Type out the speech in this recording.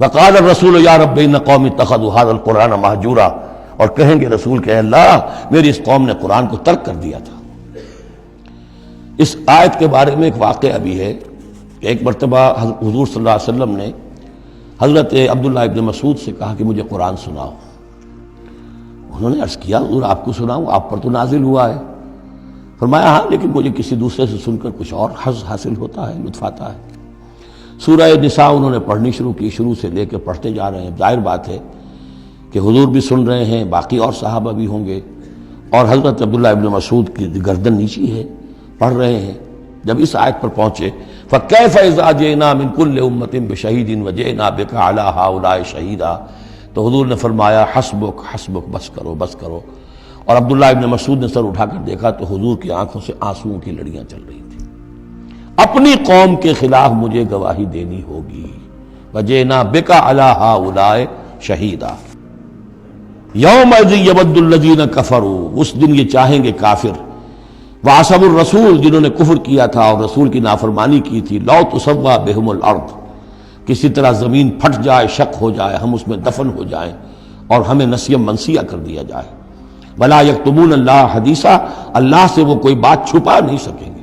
وقال الرسول یا رب ان قوم اتخذوا هذا القرآن مہجورا، اور کہیں گے رسول کہ اللہ میری اس قوم نے قرآن کو ترک کر دیا تھا۔ اس آیت کے بارے میں ایک واقعہ بھی ہے کہ ایک مرتبہ حضور صلی اللہ علیہ وسلم نے حضرت عبداللہ ابن مسعود سے کہا کہ مجھے قرآن سناؤ۔ انہوں نے عرض کیا حضور آپ کو سناؤں، آپ پر تو نازل ہوا ہے۔ فرمایا ہاں لیکن مجھے کسی دوسرے سے سن کر کچھ اور حظ حاصل ہوتا ہے، لطف آتا ہے۔ سورہ نساء انہوں نے پڑھنی شروع کی، شروع سے لے کے پڑھتے جا رہے ہیں۔ ظاہر بات ہے کہ حضور بھی سن رہے ہیں، باقی اور صحابہ بھی ہوں گے، اور حضرت عبداللہ ابن مسعود کی گردن نیچی ہے، پڑھ رہے ہیں۔ جب اس آیت پر پہنچے فَكَيْفَ إِذَا جِئْنَا مِن كُلِّ أُمَّةٍ بِشَهِيدٍ وَجِئْنَا بِكَ عَلَىٰ هَٰؤُلَاءِ شَهِيدًا، تو حضور نے فرمایا حسبک حسبک، بس کرو بس کرو۔ اور عبداللہ ابن مسعود نے سر اٹھا کر دیکھا تو حضور کی آنکھوں سے آنسوؤں کی لڑیاں چل رہی تھیں۔ اپنی قوم کے خلاف مجھے گواہی دینی ہوگی، وَجِئْنَا بِكَ عَلَىٰ هَٰؤُلَاءِ شَهِيدًا۔ یومئذ یود الذین کفروا، اس دن یہ چاہیں گے کافر، وعصوا الرسول، جنہوں نے کفر کیا تھا اور رسول کی نافرمانی کی تھی، لو تسویٰ بہم الارض، کسی طرح زمین پھٹ جائے، شق ہو جائے، ہم اس میں دفن ہو جائیں اور ہمیں نسیم منسیہ کر دیا جائے۔ ولا یکتمون اللہ حدیثا، اللہ سے وہ کوئی بات چھپا نہیں سکیں گے۔